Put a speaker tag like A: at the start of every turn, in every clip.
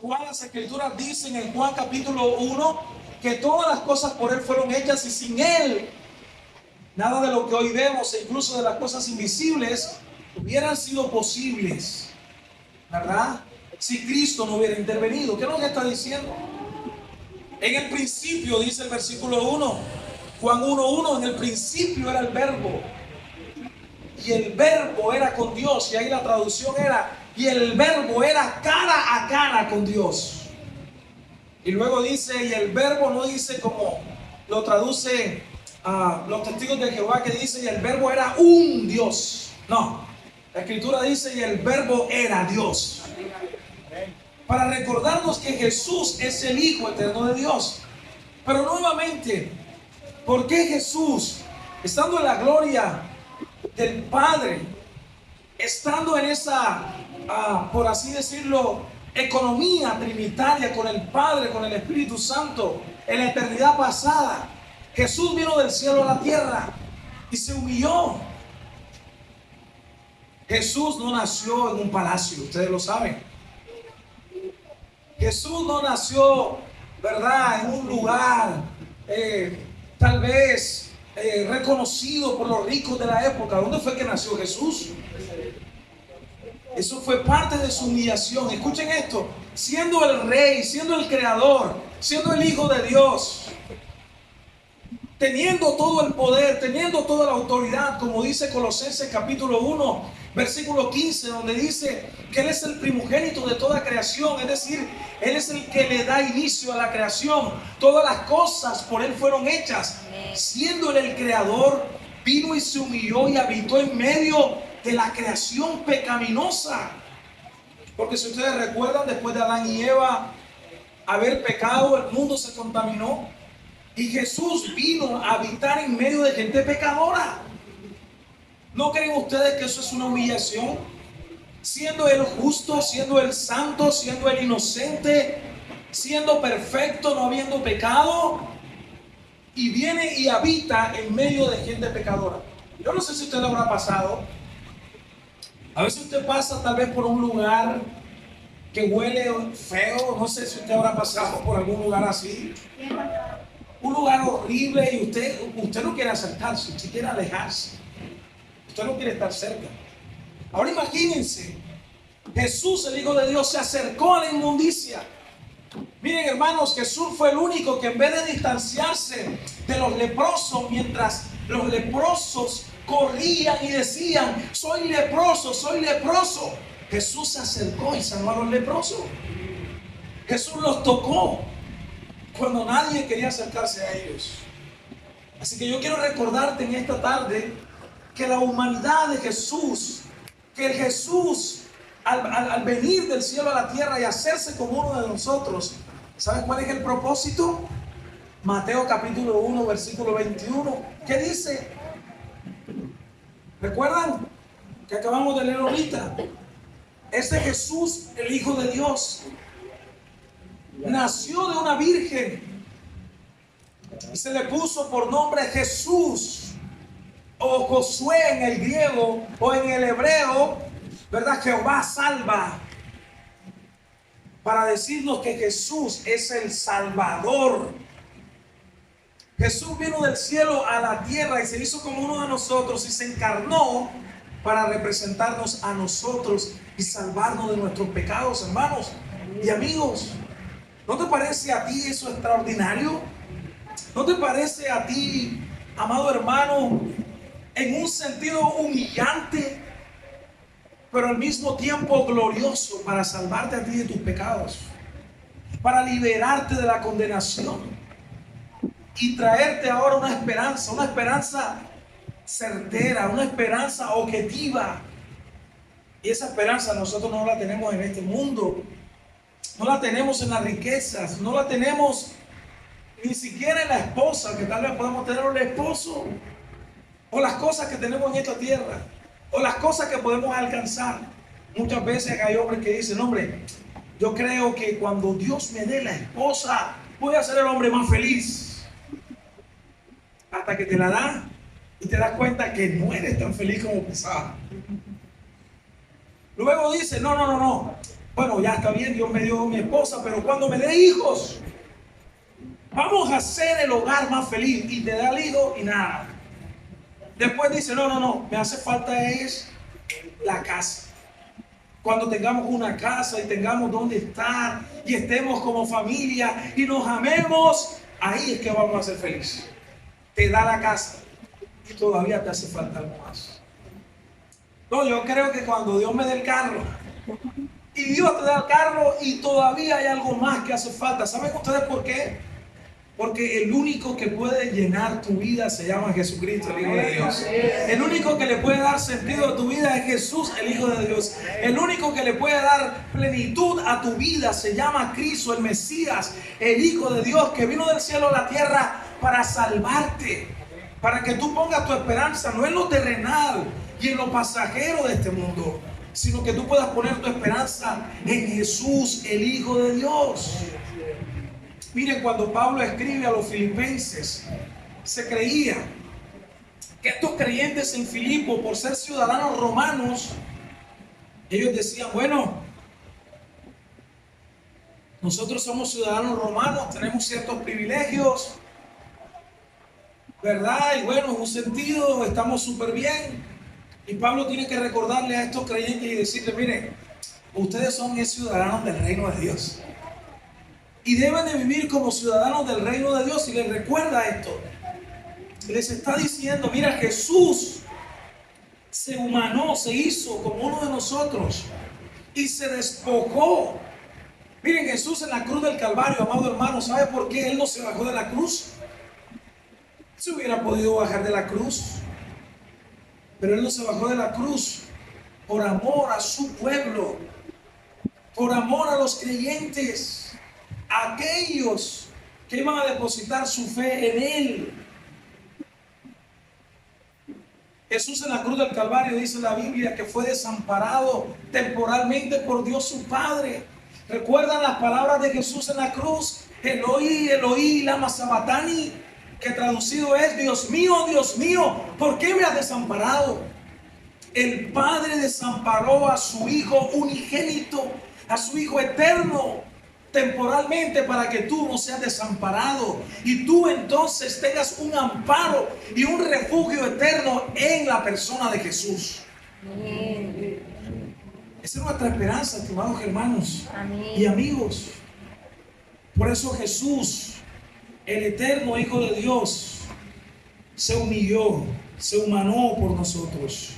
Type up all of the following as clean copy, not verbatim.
A: Juan, las escrituras dicen en Juan capítulo 1 que todas las cosas por Él fueron hechas y sin Él nada de lo que hoy vemos e incluso de las cosas invisibles hubieran sido posibles, ¿verdad? Si Cristo no hubiera intervenido. ¿Qué es lo que está diciendo? En el principio, dice el versículo 1, Juan 1:1, en el principio era el verbo y el verbo era con Dios, y ahí la traducción era, y el verbo era cara a cara con Dios. Y luego dice, y el verbo no dice como lo traduce los testigos de Jehová, que dice, y el verbo era un Dios. No, la escritura dice, y el verbo era Dios. Para recordarnos que Jesús es el Hijo eterno de Dios. Pero nuevamente, ¿por qué Jesús, estando en la gloria del Padre, estando en esa, por así decirlo, economía trinitaria con el Padre, con el Espíritu Santo, en la eternidad pasada, Jesús vino del cielo a la tierra y se humilló? Jesús no nació en un palacio, ustedes lo saben. Jesús no nació, ¿verdad?, en un lugar tal vez reconocido por los ricos de la época. ¿Dónde fue que nació Jesús? Eso fue parte de su humillación. Escuchen esto: siendo el rey, siendo el creador, siendo el Hijo de Dios, teniendo todo el poder, teniendo toda la autoridad, como dice Colosenses capítulo 1, versículo 15, donde dice que Él es el primogénito de toda creación, es decir, Él es el que le da inicio a la creación. Todas las cosas por Él fueron hechas. Siendo Él el creador, vino y se humilló y habitó en medio de la creación pecaminosa. Porque si ustedes recuerdan, después de Adán y Eva haber pecado, el mundo se contaminó. Y Jesús vino a habitar en medio de gente pecadora. ¿No creen ustedes que eso es una humillación? Siendo Él justo, siendo Él santo, siendo Él inocente, siendo perfecto, no habiendo pecado, y viene y habita en medio de gente pecadora. Yo no sé si a usted le habrá pasado. A veces usted pasa tal vez por un lugar que huele feo. No sé si usted habrá pasado por algún lugar así. Un lugar horrible, y usted no quiere acercarse, usted quiere alejarse. Usted no quiere estar cerca. Ahora imagínense, Jesús, el Hijo de Dios, se acercó a la inmundicia. Miren, hermanos, Jesús fue el único que, en vez de distanciarse de los leprosos, mientras los leprosos corrían y decían: soy leproso, soy leproso, Jesús se acercó y sanó a los leprosos. Jesús los tocó cuando nadie quería acercarse a ellos. Así que yo quiero recordarte en esta tarde que la humanidad de Jesús, que el Jesús al venir del cielo a la tierra y hacerse como uno de nosotros, ¿sabes cuál es el propósito? Mateo capítulo 1, versículo 21. ¿Qué dice? ¿Recuerdan? Que acabamos de leer ahorita. Este Jesús, el Hijo de Dios, nació de una virgen y se le puso por nombre Jesús, o Josué en el griego, o en el hebreo, ¿verdad? Jehová salva, para decirnos que Jesús es el Salvador. Jesús vino del cielo a la tierra y se hizo como uno de nosotros y se encarnó para representarnos a nosotros y salvarnos de nuestros pecados, hermanos y amigos. ¿No te parece a ti eso extraordinario? ¿No te parece a ti, amado hermano, en un sentido humillante, pero al mismo tiempo glorioso, para salvarte a ti de tus pecados, para liberarte de la condenación y traerte ahora una esperanza certera, una esperanza objetiva? Y esa esperanza nosotros no la tenemos en este mundo, no la tenemos en las riquezas, no la tenemos ni siquiera en la esposa, que tal vez podemos tener el esposo, o las cosas que tenemos en esta tierra, o las cosas que podemos alcanzar. Muchas veces hay hombres que dicen: hombre, yo creo que cuando Dios me dé la esposa, voy a ser el hombre más feliz. Hasta que te la da y te das cuenta que no eres tan feliz como pensaba. Luego dice: no. bueno, ya está bien, Dios me dio mi esposa, pero cuando me dé hijos, vamos a hacer el hogar más feliz. Y te da el hijo y nada. Después dice, no, me hace falta es la casa. Cuando tengamos una casa y tengamos donde estar y estemos como familia y nos amemos, ahí es que vamos a ser felices. Te da la casa y todavía te hace falta algo más. No, yo creo que cuando Dios me dé el carro y Dios te da el carro y todavía hay algo más que hace falta. ¿Saben ustedes por qué? Porque el único que puede llenar tu vida se llama Jesucristo, el Hijo de Dios. El único que le puede dar sentido a tu vida es Jesús, el Hijo de Dios. El único que le puede dar plenitud a tu vida se llama Cristo, el Mesías, el Hijo de Dios, que vino del cielo a la tierra para salvarte, para que tú pongas tu esperanza no en lo terrenal y en lo pasajero de este mundo, sino que tú puedas poner tu esperanza en Jesús, el Hijo de Dios. Miren, cuando Pablo escribe a los filipenses, se creía que estos creyentes en Filipo, por ser ciudadanos romanos, ellos decían, bueno, nosotros somos ciudadanos romanos, tenemos ciertos privilegios, ¿verdad? Y bueno, en un sentido estamos súper bien. Y Pablo tiene que recordarle a estos creyentes y decirles, miren, ustedes son ciudadanos del reino de Dios. Y deben de vivir como ciudadanos del reino de Dios. Y les recuerda esto. Les está diciendo, mira, Jesús se humanó, se hizo como uno de nosotros. Y se despojó. Miren, Jesús en la cruz del Calvario, amado hermano, ¿sabe por qué Él no se bajó de la cruz? Se hubiera podido bajar de la cruz. Pero Él no se bajó de la cruz por amor a su pueblo. Por amor a los creyentes. Aquellos que iban a depositar su fe en Él. Jesús en la cruz del Calvario, dice la Biblia, que fue desamparado temporalmente por Dios su Padre. ¿Recuerdan las palabras de Jesús en la cruz? Eloi, Eloi, lama sabachthani, que traducido es, Dios mío, ¿por qué me has desamparado? El Padre desamparó a su Hijo unigénito, a su Hijo eterno, temporalmente, para que tú no seas desamparado y tú entonces tengas un amparo y un refugio eterno en la persona de Jesús. Amén. Esa es nuestra esperanza, estimados hermanos. Amén. Y amigos. Por eso Jesús, el eterno Hijo de Dios, se humilló, se humanó por nosotros.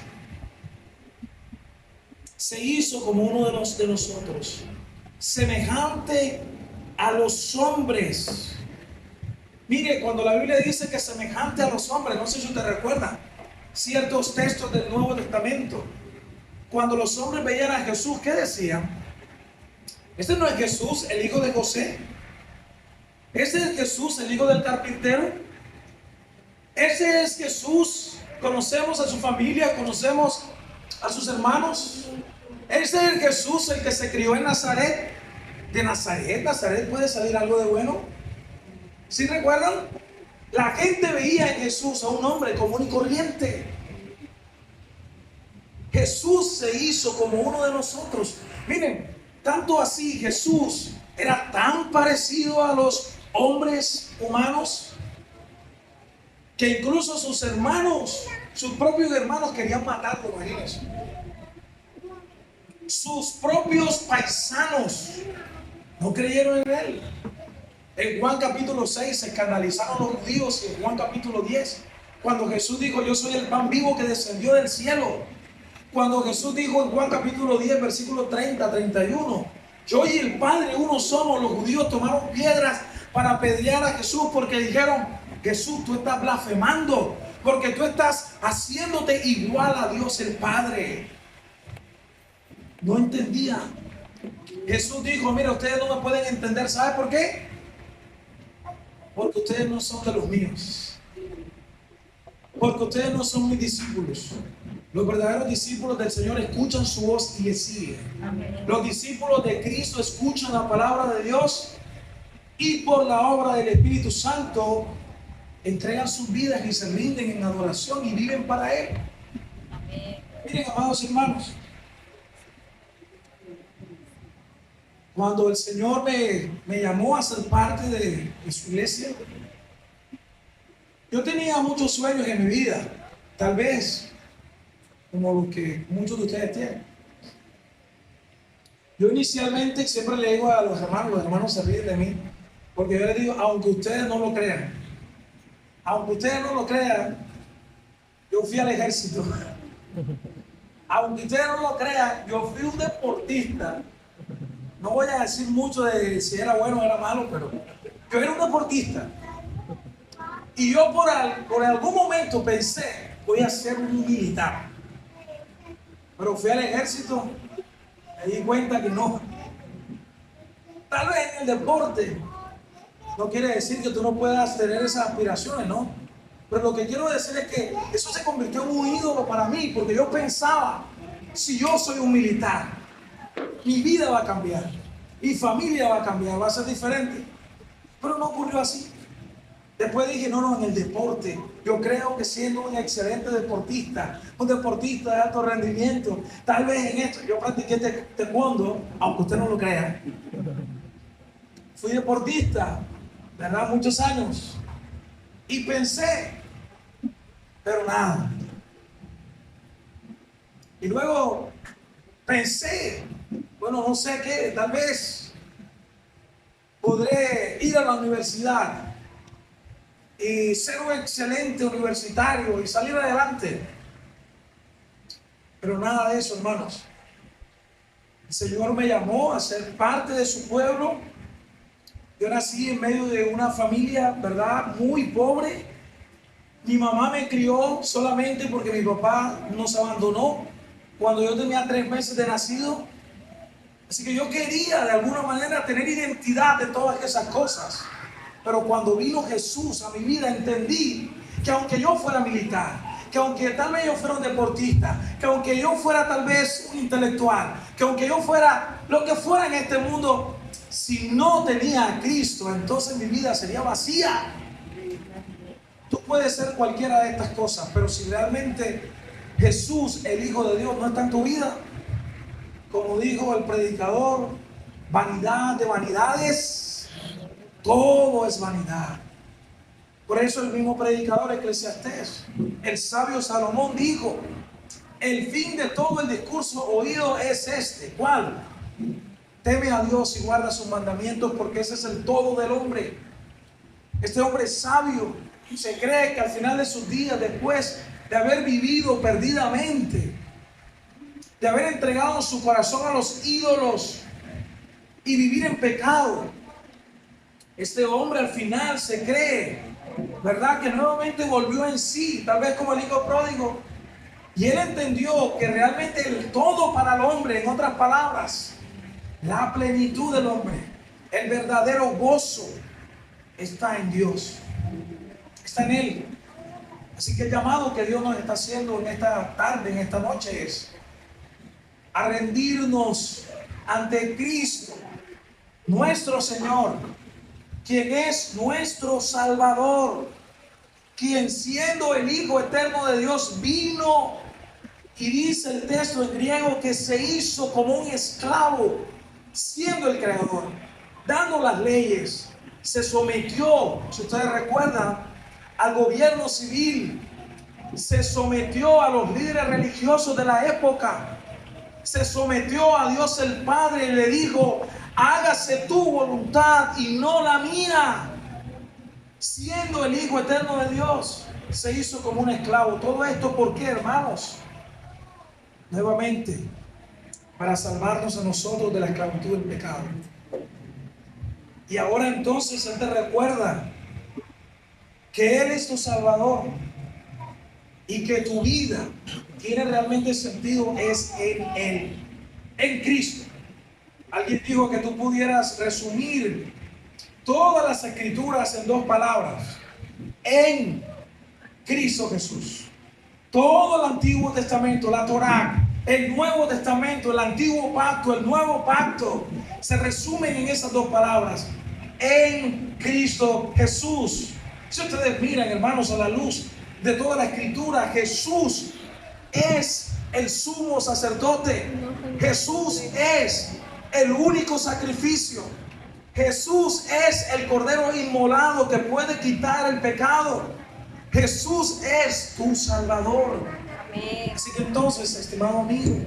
A: Se hizo como uno de nosotros, semejante a los hombres. Mire, cuando la Biblia dice que semejante a los hombres, no sé si usted recuerda ciertos textos del Nuevo Testamento. Cuando los hombres veían a Jesús, ¿qué decían? Este no es Jesús, el hijo de José. Ese es Jesús, el hijo del carpintero. Ese es Jesús. Conocemos a su familia, conocemos a sus hermanos. Ese es el Jesús, el que se crió en Nazaret. De Nazaret puede salir algo de bueno. ¿Sí recuerdan? La gente veía en Jesús a un hombre común y corriente. Jesús se hizo como uno de nosotros. Miren, tanto así Jesús era tan parecido a los hombres humanos que incluso sus hermanos, sus propios hermanos querían matarlo, imagínense. Sus propios paisanos no creyeron en él. En Juan capítulo 6 se escandalizaron los judíos. En Juan capítulo 10, cuando Jesús dijo, yo soy el pan vivo que descendió del cielo. Cuando Jesús dijo en Juan capítulo 10, versículo 30, 31, yo y el Padre uno somos. Los judíos tomaron piedras para apedrear a Jesús porque dijeron, Jesús, tú estás blasfemando, porque tú estás haciéndote igual a Dios el Padre. No entendía. Jesús dijo, mira, ustedes no me pueden entender. ¿Sabe por qué? Porque ustedes no son de los míos. Porque ustedes no son mis discípulos. Los verdaderos discípulos del Señor escuchan su voz y le siguen. Amén. Los discípulos de Cristo escuchan la palabra de Dios y por la obra del Espíritu Santo entregan sus vidas y se rinden en adoración y viven para Él. Amén. Miren, amados hermanos, Cuando el Señor me llamó a ser parte de su iglesia, yo tenía muchos sueños en mi vida, tal vez como los que muchos de ustedes tienen. Yo inicialmente siempre le digo a los hermanos se ríen de mí, porque yo les digo, aunque ustedes no lo crean, yo fui al ejército. Aunque ustedes no lo crean, yo fui un deportista. No voy a decir mucho de si era bueno o era malo, pero yo era un deportista. Y yo por algún momento pensé, voy a ser un militar. Pero fui al ejército, me di cuenta que no. Tal vez en el deporte no quiere decir que tú no puedas tener esas aspiraciones, ¿no? Pero lo que quiero decir es que eso se convirtió en un ídolo para mí, porque yo pensaba, si yo soy un militar, mi vida va a cambiar, mi familia va a cambiar, va a ser diferente. Pero no ocurrió así. Después dije, no, en el deporte, yo creo que siendo un excelente deportista, un deportista de alto rendimiento, tal vez en esto, yo practiqué taekwondo, aunque usted no lo crea. Fui deportista, ¿verdad? Muchos años. Y pensé, pero nada. Y luego pensé, bueno, no sé qué, tal vez podré ir a la universidad y ser un excelente universitario y salir adelante. Pero nada de eso, hermanos. El Señor me llamó a ser parte de su pueblo. Yo nací en medio de una familia, ¿verdad?, muy pobre. Mi mamá me crió solamente porque mi papá nos abandonó cuando yo tenía 3 meses de nacido. Así que yo quería de alguna manera tener identidad de todas esas cosas. Pero cuando vino Jesús a mi vida entendí que aunque yo fuera militar, que aunque tal vez yo fuera un deportista, que aunque yo fuera tal vez un intelectual, que aunque yo fuera lo que fuera en este mundo, si no tenía a Cristo, entonces mi vida sería vacía. Tú puedes ser cualquiera de estas cosas, pero si realmente Jesús, el Hijo de Dios, no está en tu vida, como dijo el predicador, vanidad de vanidades, todo es vanidad. Por eso el mismo predicador Eclesiastés, el sabio Salomón dijo, el fin de todo el discurso oído es este. ¿Cuál? Teme a Dios y guarda sus mandamientos, porque ese es el todo del hombre. Este hombre es sabio. Se cree que al final de sus días, después de haber vivido perdidamente, de haber entregado su corazón a los ídolos y vivir en pecado, este hombre al final se cree, ¿verdad?, que nuevamente volvió en sí, tal vez como el hijo pródigo, y él entendió que realmente el todo para el hombre, en otras palabras, la plenitud del hombre, el verdadero gozo, está en Dios, está en Él. Así que el llamado que Dios nos está haciendo en esta tarde, en esta noche, es a rendirnos ante Cristo, nuestro Señor, quien es nuestro Salvador, quien siendo el Hijo eterno de Dios vino, y dice el texto en griego que se hizo como un esclavo, siendo el Creador, dando las leyes, se sometió, si ustedes recuerdan, al gobierno civil, se sometió a los líderes religiosos de la época, se sometió a Dios el Padre y le dijo, hágase tu voluntad y no la mía. Siendo el Hijo eterno de Dios, se hizo como un esclavo. Todo esto, ¿por qué, hermanos? Nuevamente, para salvarnos a nosotros de la esclavitud del pecado. Y ahora entonces Él te recuerda que Él es tu Salvador y que tu vida tiene realmente sentido es en Él, en Cristo. Alguien dijo que tú pudieras resumir todas las escrituras en 2 palabras: en Cristo Jesús. Todo el Antiguo Testamento, la Torá, el Nuevo Testamento, el Antiguo Pacto, el Nuevo Pacto, se resumen en esas 2 palabras: en Cristo Jesús. Si ustedes miran, hermanos, a la luz de toda la Escritura, Jesús es el sumo sacerdote. Jesús es el único sacrificio. Jesús es el Cordero inmolado que puede quitar el pecado. Jesús es tu Salvador. Amén. Así que entonces, estimado amigo,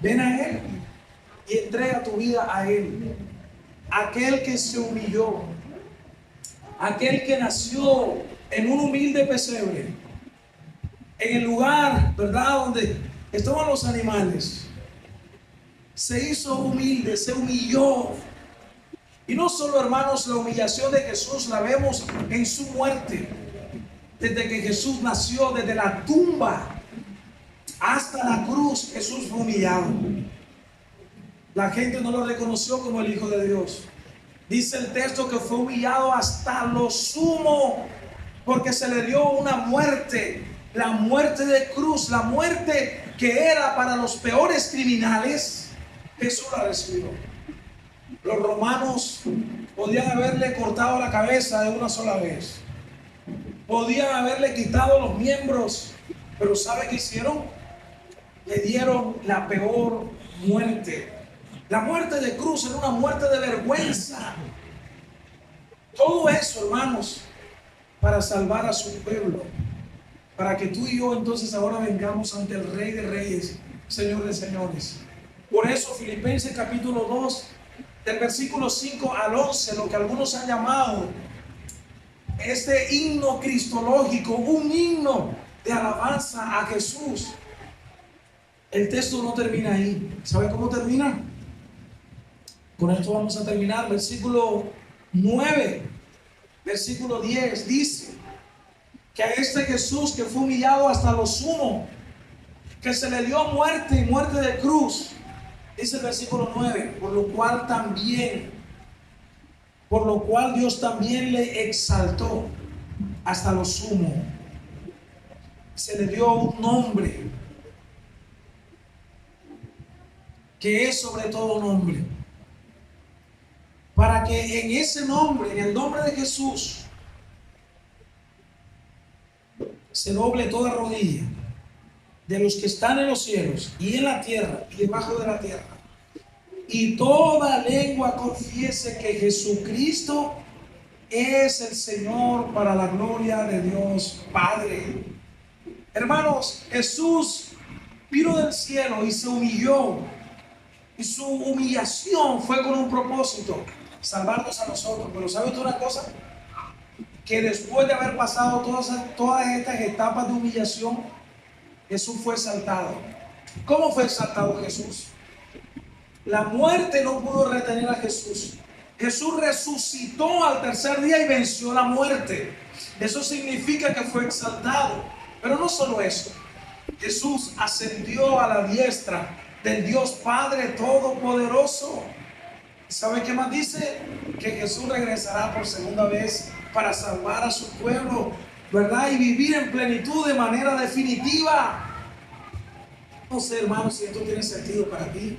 A: ven a Él y entrega tu vida a Él. Aquel que se humilló, aquel que nació en un humilde pesebre, en el lugar, ¿verdad?, donde estaban los animales, se hizo humilde, se humilló. Y no solo, hermanos, la humillación de Jesús la vemos en su muerte. Desde que Jesús nació, desde la tumba hasta la cruz, Jesús fue humillado. La gente no lo reconoció como el Hijo de Dios. Dice el texto que fue humillado hasta lo sumo, porque se le dio una muerte, la muerte de cruz, la muerte que era para los peores criminales. Jesús la recibió. Los romanos podían haberle cortado la cabeza de una sola vez, podían haberle quitado los miembros, pero ¿sabe qué hicieron? Le dieron la peor muerte. La muerte de cruz era una muerte de vergüenza. Todo eso, hermanos, para salvar a su pueblo, para que tú y yo entonces ahora vengamos ante el Rey de Reyes, Señor de Señores. Por eso Filipenses capítulo 2, del versículo 5 al 11, lo que algunos han llamado este himno cristológico, un himno de alabanza a Jesús. El texto no termina ahí. ¿Sabe cómo termina? Con esto vamos a terminar. Versículo 9, versículo 10 dice que a este Jesús que fue humillado hasta lo sumo, que se le dio muerte y muerte de cruz, dice el versículo 9, por lo cual Dios también le exaltó hasta lo sumo. Se le dio un nombre que es sobre todo nombre, para que en ese nombre, en el nombre de Jesús, se doble toda rodilla de los que están en los cielos y en la tierra y debajo de la tierra, y toda lengua confiese que Jesucristo es el Señor, para la gloria de Dios Padre. Hermanos, Jesús vino del cielo y se humilló, y su humillación fue con un propósito: salvarnos a nosotros. Pero ¿sabe usted una cosa? Que después de haber pasado todas estas etapas de humillación, Jesús fue exaltado. ¿Cómo fue exaltado Jesús? La muerte no pudo retener a Jesús. Jesús resucitó al tercer día y venció la muerte. Eso significa que fue exaltado. Pero no solo eso. Jesús ascendió a la diestra del Dios Padre Todopoderoso. ¿Sabe qué más dice? Que Jesús regresará por segunda vez para salvar a su pueblo, ¿verdad? Y vivir en plenitud de manera definitiva. No sé, hermanos, si esto tiene sentido para ti.